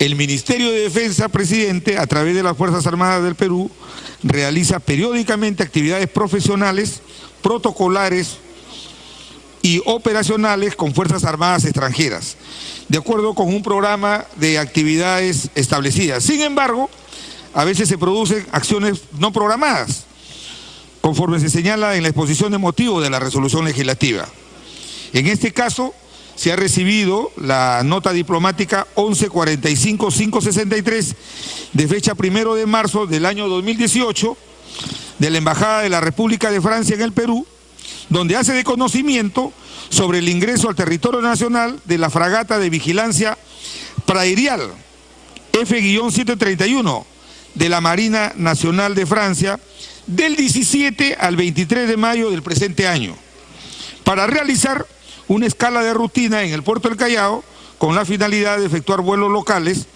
El Ministerio de Defensa, presidente, a través de las Fuerzas Armadas del Perú, realiza periódicamente actividades profesionales, protocolares y operacionales con Fuerzas Armadas extranjeras, de acuerdo con un programa de actividades establecidas. Sin embargo, a veces se producen acciones no programadas, conforme se señala en la exposición de motivos de la resolución legislativa. En este caso, se ha recibido la nota diplomática 1145-563 de fecha 1 de marzo del año 2018 de la Embajada de la República de Francia en el Perú, donde hace de conocimiento sobre el ingreso al territorio nacional de la fragata de vigilancia prairial F-731 de la Marina Nacional de Francia del 17 al 23 de mayo del presente año, para realizar una escala de rutina en el puerto del Callao con la finalidad de efectuar vuelos locales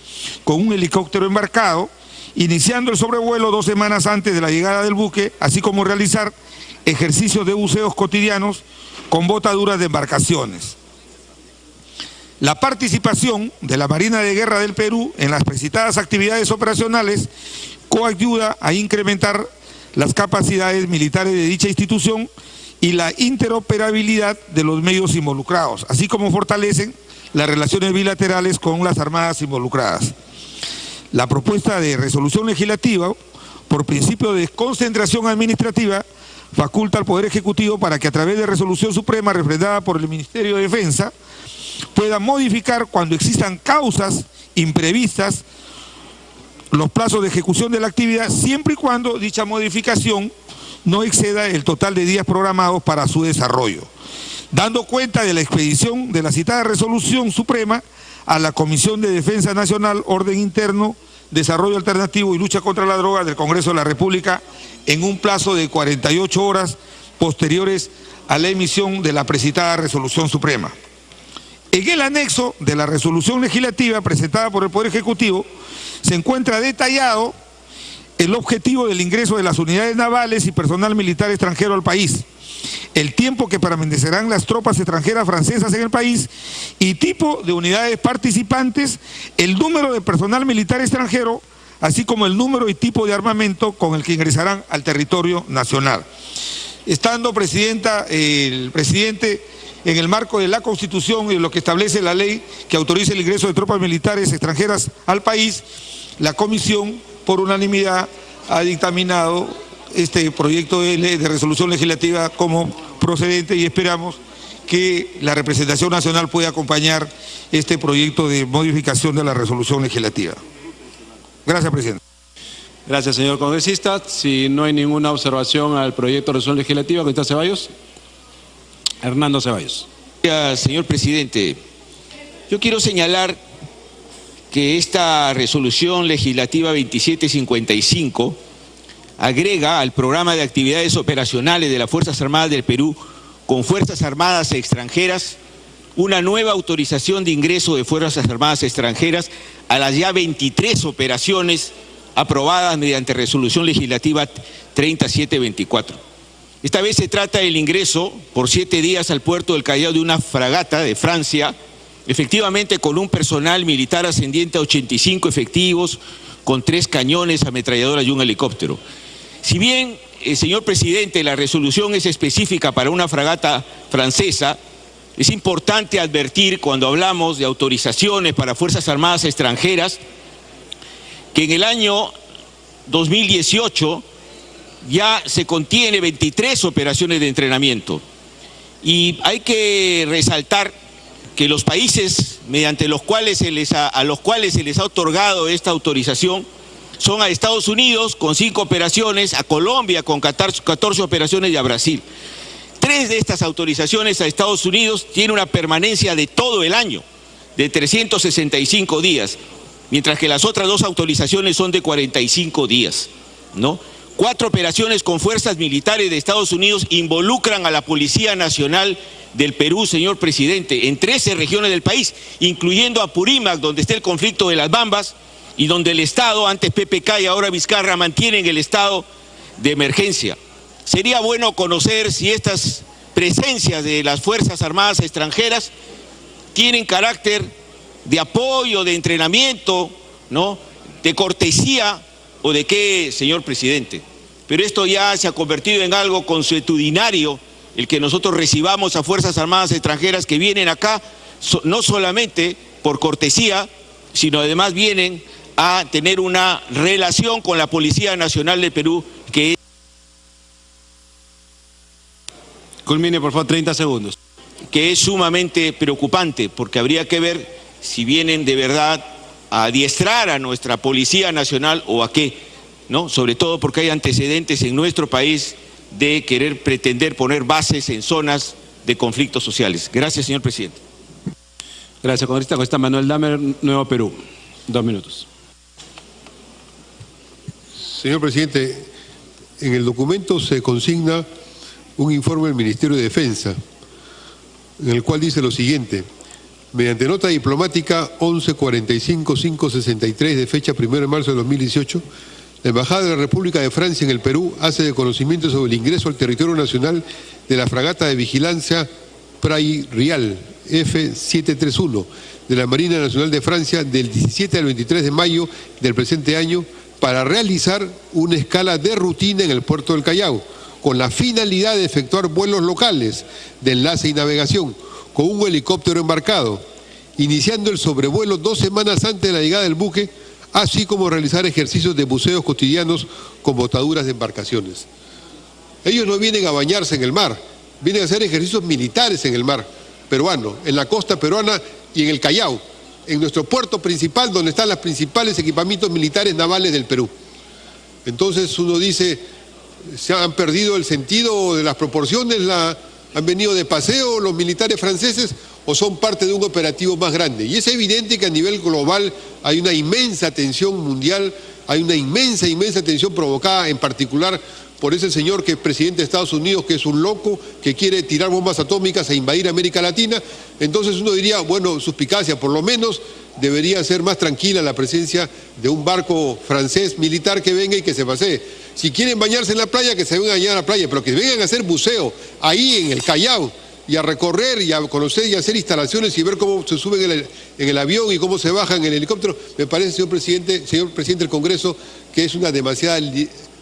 con un helicóptero embarcado, iniciando el sobrevuelo 2 semanas antes de la llegada del buque, así como realizar ejercicios de buceos cotidianos con botaduras de embarcaciones. La participación de la Marina de Guerra del Perú en las precitadas actividades operacionales coayuda a incrementar las capacidades militares de dicha institución y la interoperabilidad de los medios involucrados, así como fortalecen las relaciones bilaterales con las armadas involucradas. La propuesta de resolución legislativa, por principio de concentración administrativa, faculta al Poder Ejecutivo para que a través de resolución suprema refrendada por el Ministerio de Defensa pueda modificar cuando existan causas imprevistas los plazos de ejecución de la actividad, siempre y cuando dicha modificación no exceda el total de días programados para su desarrollo, dando cuenta de la expedición de la citada resolución suprema a la Comisión de Defensa Nacional, Orden Interno, Desarrollo Alternativo y Lucha contra la Droga del Congreso de la República en un plazo de 48 horas posteriores a la emisión de la precitada resolución suprema. En el anexo de la resolución legislativa presentada por el Poder Ejecutivo se encuentra detallado el objetivo del ingreso de las unidades navales y personal militar extranjero al país, el tiempo que permanecerán las tropas extranjeras francesas en el país y tipo de unidades participantes, el número de personal militar extranjero, así como el número y tipo de armamento con el que ingresarán al territorio nacional. Estando, Presidenta, el presidente en el marco de la Constitución y de lo que establece la ley que autoriza el ingreso de tropas militares extranjeras al país, la Comisión, por unanimidad, ha dictaminado este proyecto de ley de resolución legislativa como procedente y esperamos que la representación nacional pueda acompañar este proyecto de modificación de la resolución legislativa. Gracias, presidente. Gracias, señor congresista. Si no hay ninguna observación al proyecto de resolución legislativa, ¿cómo está Ceballos? Hernando Ceballos. Gracias, señor presidente. Yo quiero señalar que esta resolución legislativa 2755 agrega al programa de actividades operacionales de las Fuerzas Armadas del Perú con Fuerzas Armadas extranjeras una nueva autorización de ingreso de Fuerzas Armadas extranjeras a las ya 23 operaciones aprobadas mediante resolución legislativa 3724. Esta vez se trata del ingreso por 7 días al puerto del Callao de una fragata de Francia, efectivamente con un personal militar ascendiente a 85 efectivos, con 3 cañones, ametralladoras y un helicóptero. Si bien, señor presidente, la resolución es específica para una fragata francesa, es importante advertir cuando hablamos de autorizaciones para Fuerzas Armadas extranjeras que en el año 2018 ya se contiene 23 operaciones de entrenamiento y hay que resaltar que los países mediante a los cuales se les ha otorgado esta autorización son a Estados Unidos con 5 operaciones, a Colombia con 14 operaciones y a Brasil. 3 de estas autorizaciones a Estados Unidos tienen una permanencia de todo el año, de 365 días, mientras que las otras 2 autorizaciones son de 45 días, ¿no? 4 operaciones con fuerzas militares de Estados Unidos involucran a la Policía Nacional del Perú, señor presidente, en 13 regiones del país, incluyendo a Apurímac, donde está el conflicto de las Bambas, y donde el Estado, antes PPK y ahora Vizcarra, mantienen el estado de emergencia. Sería bueno conocer si estas presencias de las Fuerzas Armadas extranjeras tienen carácter de apoyo, de entrenamiento, ¿no? ¿De cortesía o de qué, señor presidente? Pero esto ya se ha convertido en algo consuetudinario, el que nosotros recibamos a Fuerzas Armadas extranjeras que vienen acá, no solamente por cortesía, sino además vienen a tener una relación con la Policía Nacional del Perú que es... Culmine, por favor, 30 segundos. Que es sumamente preocupante, porque habría que ver si vienen de verdad a adiestrar a nuestra Policía Nacional o a qué, ¿no? Sobre todo porque hay antecedentes en nuestro país de querer pretender poner bases en zonas de conflictos sociales. Gracias, señor presidente. Gracias, congresista. Congresista Manuel Damer, Nuevo Perú. 2 minutos. Señor presidente, en el documento se consigna un informe del Ministerio de Defensa, en el cual dice lo siguiente: mediante nota diplomática 1145-563 de fecha 1 de marzo de 2018, la Embajada de la República de Francia en el Perú hace de conocimiento sobre el ingreso al territorio nacional de la fragata de vigilancia Prairial F731 de la Marina Nacional de Francia del 17 al 23 de mayo del presente año para realizar una escala de rutina en el puerto del Callao, con la finalidad de efectuar vuelos locales de enlace y navegación con un helicóptero embarcado, iniciando el sobrevuelo 2 semanas antes de la llegada del buque, así como realizar ejercicios de buceos cotidianos con botaduras de embarcaciones. Ellos no vienen a bañarse en el mar, vienen a hacer ejercicios militares en el mar peruano, en la costa peruana y en el Callao, en nuestro puerto principal, donde están los principales equipamientos militares navales del Perú. Entonces uno dice, ¿se han perdido el sentido de las proporciones? ¿Han venido de paseo los militares franceses o son parte de un operativo más grande? Y es evidente que a nivel global hay una inmensa tensión mundial, hay una inmensa tensión provocada en particular por ese señor que es presidente de Estados Unidos, que es un loco, que quiere tirar bombas atómicas e invadir América Latina. Entonces uno diría, bueno, suspicacia, por lo menos debería ser más tranquila la presencia de un barco francés militar que venga y que se pasee. Si quieren bañarse en la playa, que se vengan a bañar a la playa, pero que vengan a hacer buceo ahí en el Callao y a recorrer y a conocer y a hacer instalaciones y ver cómo se suben en el avión y cómo se bajan en el helicóptero, me parece, señor presidente del Congreso, que es una demasiada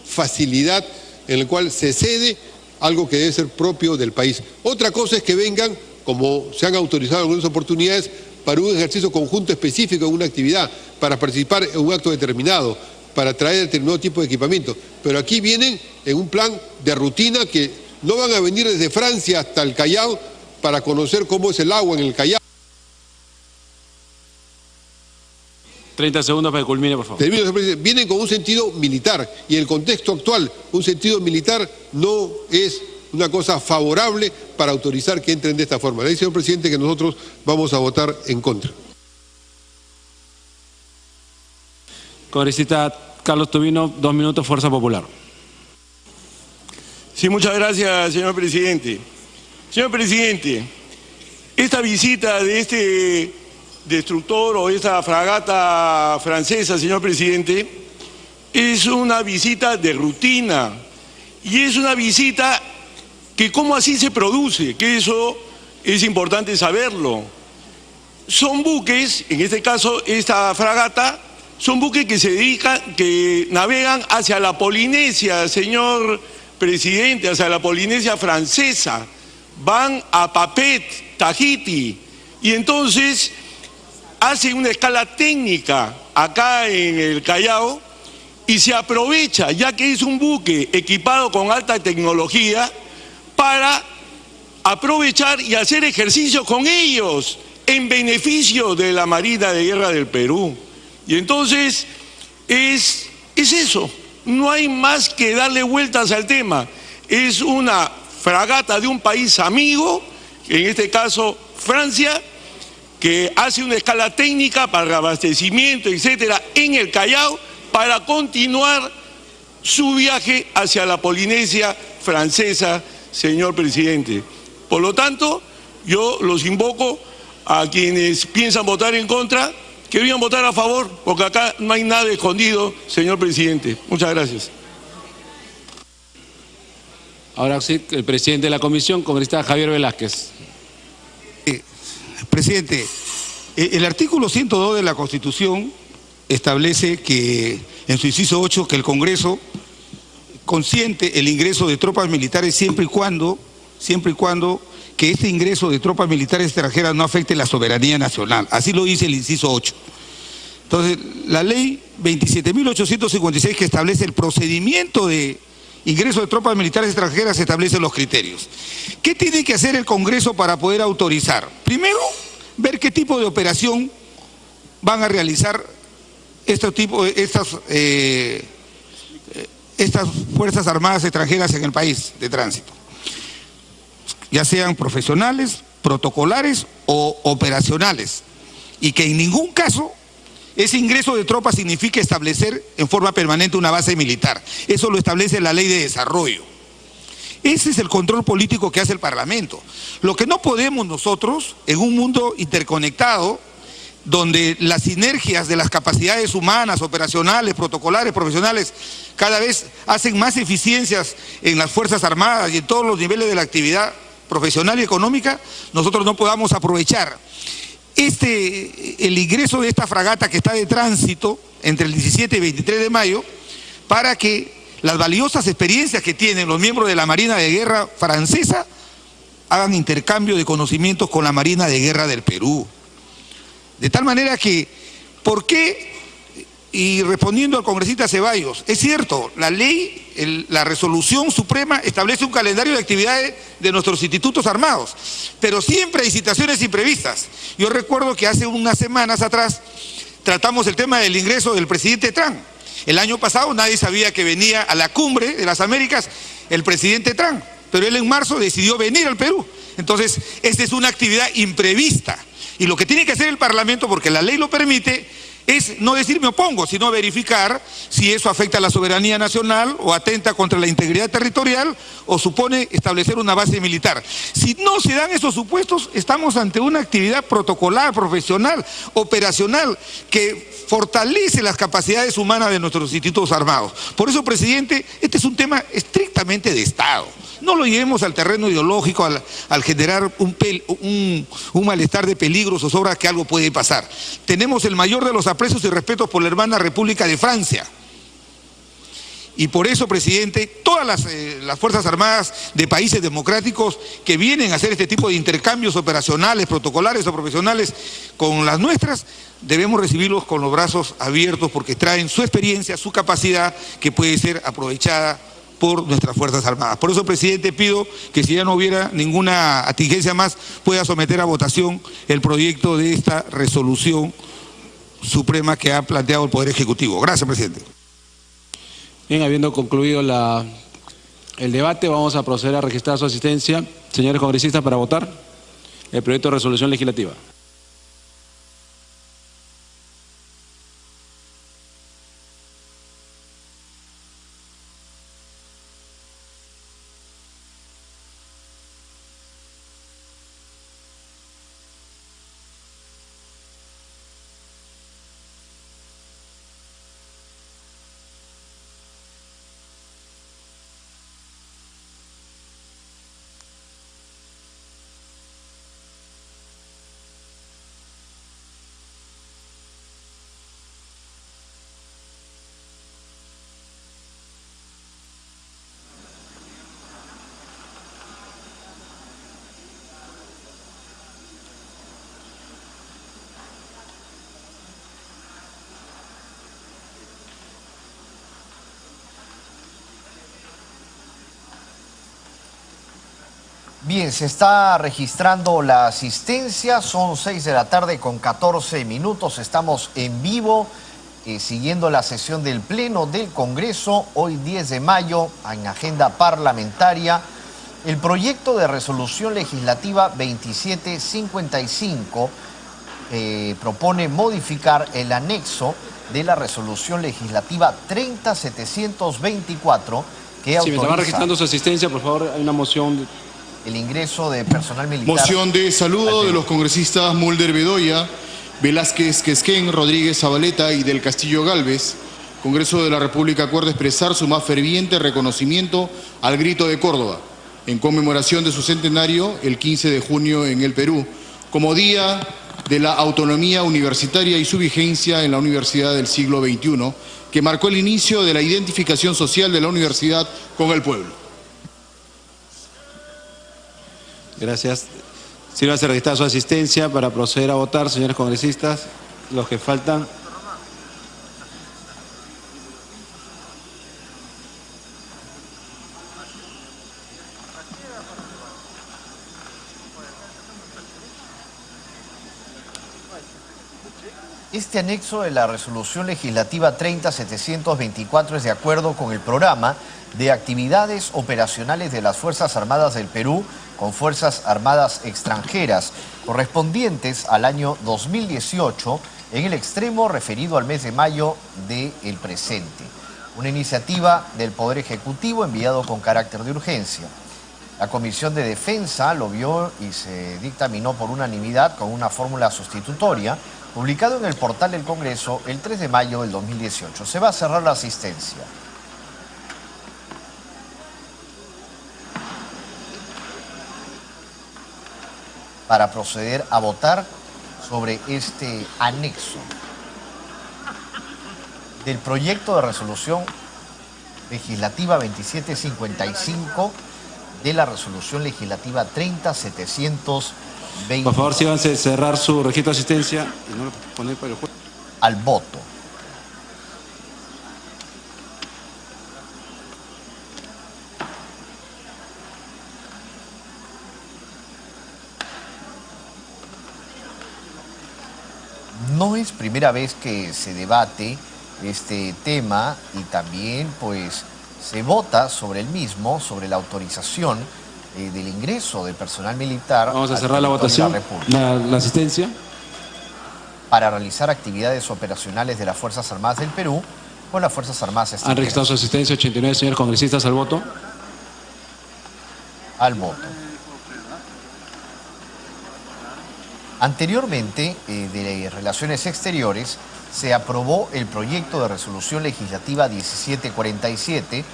facilidad en la cual se cede algo que debe ser propio del país. Otra cosa es que vengan, como se han autorizado en algunas oportunidades, para un ejercicio conjunto específico en una actividad, para participar en un acto determinado, para traer determinado tipo de equipamiento. Pero aquí vienen en un plan de rutina que no van a venir desde Francia hasta el Callao para conocer cómo es el agua en el Callao. 30 segundos para que culmine, por favor. Termino, señor presidente. Vienen con un sentido militar y en el contexto actual un sentido militar no es una cosa favorable para autorizar que entren de esta forma. Le dice, señor presidente, que nosotros vamos a votar en contra. Congresista Carlos Tubino, 2 minutos, Fuerza Popular. Sí, muchas gracias, señor presidente. Señor presidente, esta visita de este destructor o esta fragata francesa, señor presidente, es una visita de rutina y es una visita que cómo así se produce, que eso es importante saberlo. Son buques, en este caso esta fragata, son buques que se dedican, que navegan hacia la Polinesia, señor presidente, hacia la Polinesia francesa, van a Papet, Tahití, y entonces hacen una escala técnica acá en el Callao y se aprovecha, ya que es un buque equipado con alta tecnología, para aprovechar y hacer ejercicio con ellos en beneficio de la Marina de Guerra del Perú. Y entonces es eso, no hay más que darle vueltas al tema. Es una fragata de un país amigo, en este caso Francia, que hace una escala técnica para el abastecimiento, etcétera, en el Callao, para continuar su viaje hacia la Polinesia francesa, señor presidente. Por lo tanto, yo los invoco a quienes piensan votar en contra, que deberían votar a favor, porque acá no hay nada escondido, señor presidente. Muchas gracias. Ahora sí, el presidente de la comisión, congresista Javier Velázquez. Presidente, el artículo 102 de la Constitución establece que, en su inciso 8, que el Congreso consiente el ingreso de tropas militares siempre y cuando que este ingreso de tropas militares extranjeras no afecte la soberanía nacional. Así lo dice el inciso 8. Entonces, la ley 27.856, que establece el procedimiento de ingreso de tropas militares extranjeras, establece los criterios. ¿Qué tiene que hacer el Congreso para poder autorizar? Primero, ver qué tipo de operación van a realizar estas Fuerzas Armadas extranjeras en el país de tránsito, ya sean profesionales, protocolares o operacionales, y que en ningún caso ese ingreso de tropas signifique establecer en forma permanente una base militar. Eso lo establece la Ley de Desarrollo. Ese es el control político que hace el Parlamento. Lo que no podemos nosotros, en un mundo interconectado, donde las sinergias de las capacidades humanas, operacionales, protocolares, profesionales, cada vez hacen más eficiencias en las Fuerzas Armadas y en todos los niveles de la actividad profesional y económica, nosotros no podamos aprovechar el ingreso de esta fragata que está de tránsito entre el 17 y 23 de mayo para que las valiosas experiencias que tienen los miembros de la Marina de Guerra francesa hagan intercambio de conocimientos con la Marina de Guerra del Perú. De tal manera que, ¿por qué? Y respondiendo al congresista Ceballos, es cierto, la ley, la resolución suprema establece un calendario de actividades de nuestros institutos armados, pero siempre hay situaciones imprevistas. Yo recuerdo que hace unas semanas atrás tratamos el tema del ingreso del presidente Trump. El año pasado nadie sabía que venía a la cumbre de las Américas el presidente Trump, pero él en marzo decidió venir al Perú. Entonces, esta es una actividad imprevista. Y lo que tiene que hacer el Parlamento, porque la ley lo permite, es no decir me opongo, sino verificar si eso afecta a la soberanía nacional o atenta contra la integridad territorial o supone establecer una base militar. Si no se dan esos supuestos, estamos ante una actividad protocolar, profesional, operacional, que fortalece las capacidades humanas de nuestros institutos armados. Por eso, presidente, este es un tema estrictamente de Estado. No lo llevemos al terreno ideológico al generar un malestar de peligros o sobra que algo puede pasar. Tenemos el mayor de los aprecios y respetos por la hermana República de Francia. Y por eso, presidente, todas las Fuerzas Armadas de países democráticos que vienen a hacer este tipo de intercambios operacionales, protocolares o profesionales con las nuestras, debemos recibirlos con los brazos abiertos porque traen su experiencia, su capacidad que puede ser aprovechada por nuestras Fuerzas Armadas. Por eso, presidente, pido que si ya no hubiera ninguna contingencia más, pueda someter a votación el proyecto de esta resolución suprema que ha planteado el Poder Ejecutivo. Gracias, presidente. Bien, habiendo concluido el debate, vamos a proceder a registrar su asistencia. Señores congresistas, para votar el proyecto de resolución legislativa. Bien, se está registrando la asistencia, son 6 de la tarde con 14 minutos, estamos en vivo siguiendo la sesión del Pleno del Congreso, hoy 10 de mayo, en agenda parlamentaria, el proyecto de resolución legislativa 2755 propone modificar el anexo de la resolución legislativa 30724 que autoriza... Si me estaban registrando su asistencia, por favor, hay una moción... el ingreso de personal militar. Moción de saludo de los congresistas Mulder Bedoya, Velázquez Quesquén, Rodríguez Zabaleta y del Castillo Gálvez. Congreso de la República acuerda expresar su más ferviente reconocimiento al Grito de Córdoba, en conmemoración de su centenario el 15 de junio en el Perú, como día de la autonomía universitaria y su vigencia en la universidad del siglo XXI, que marcó el inicio de la identificación social de la universidad con el pueblo. Gracias. Sírvase registrar su asistencia para proceder a votar, señores congresistas. Los que faltan. Este anexo de la Resolución Legislativa 30724 es de acuerdo con el programa de actividades operacionales de las Fuerzas Armadas del Perú con Fuerzas Armadas extranjeras, correspondientes al año 2018, en el extremo referido al mes de mayo del presente. Una iniciativa del Poder Ejecutivo enviado con carácter de urgencia. La Comisión de Defensa lo vio y se dictaminó por unanimidad con una fórmula sustitutoria, publicado en el portal del Congreso el 3 de mayo del 2018. Se va a cerrar la asistencia. Para proceder a votar sobre este anexo del proyecto de resolución legislativa 2755 de la resolución legislativa 30720. Por favor, síganse a cerrar su registro de asistencia y no lo poner para el juez. Al voto. No es primera vez que se debate este tema y también pues se vota sobre el mismo, sobre la autorización del ingreso del personal militar. Vamos a cerrar la votación, la asistencia. Para realizar actividades operacionales de las Fuerzas Armadas del Perú con las Fuerzas Armadas extranjeras. Han registrado su asistencia 89 señores congresistas al voto. Al voto. Anteriormente, de Relaciones Exteriores, se aprobó el proyecto de resolución legislativa 1747,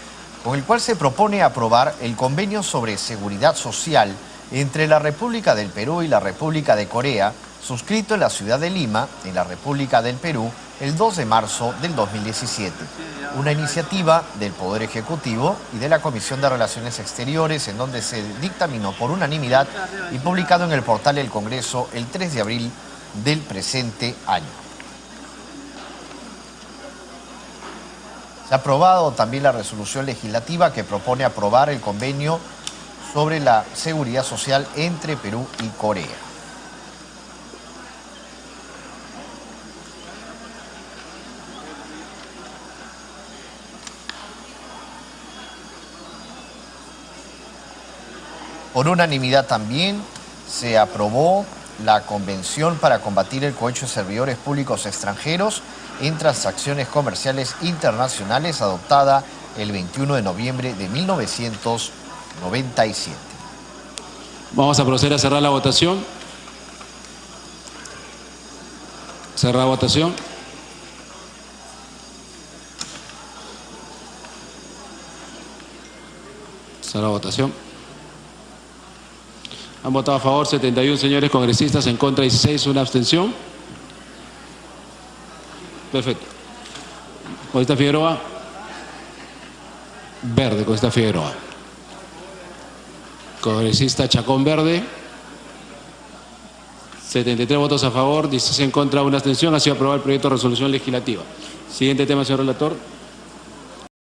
con el cual se propone aprobar el convenio sobre seguridad social entre la República del Perú y la República de Corea, suscrito en la ciudad de Lima, en la República del Perú, el 2 de marzo del 2017. Una iniciativa del Poder Ejecutivo y de la Comisión de Relaciones Exteriores, en donde se dictaminó por unanimidad y publicado en el portal del Congreso el 3 de abril del presente año. Se ha aprobado también la resolución legislativa que propone aprobar el convenio sobre la seguridad social entre Perú y Corea. Por unanimidad también se aprobó la Convención para combatir el cohecho de servidores públicos extranjeros en transacciones comerciales internacionales, adoptada el 21 de noviembre de 1997. Vamos a proceder a cerrar la votación. Cerrar votación. Cerrar votación. Han votado a favor 71 señores congresistas, en contra 16, una abstención. Perfecto. Congresista Figueroa. Verde, congresista Figueroa. Congresista Chacón Verde. 73 votos a favor, 16 en contra, una abstención. Ha sido aprobado el proyecto de resolución legislativa. Siguiente tema, señor relator.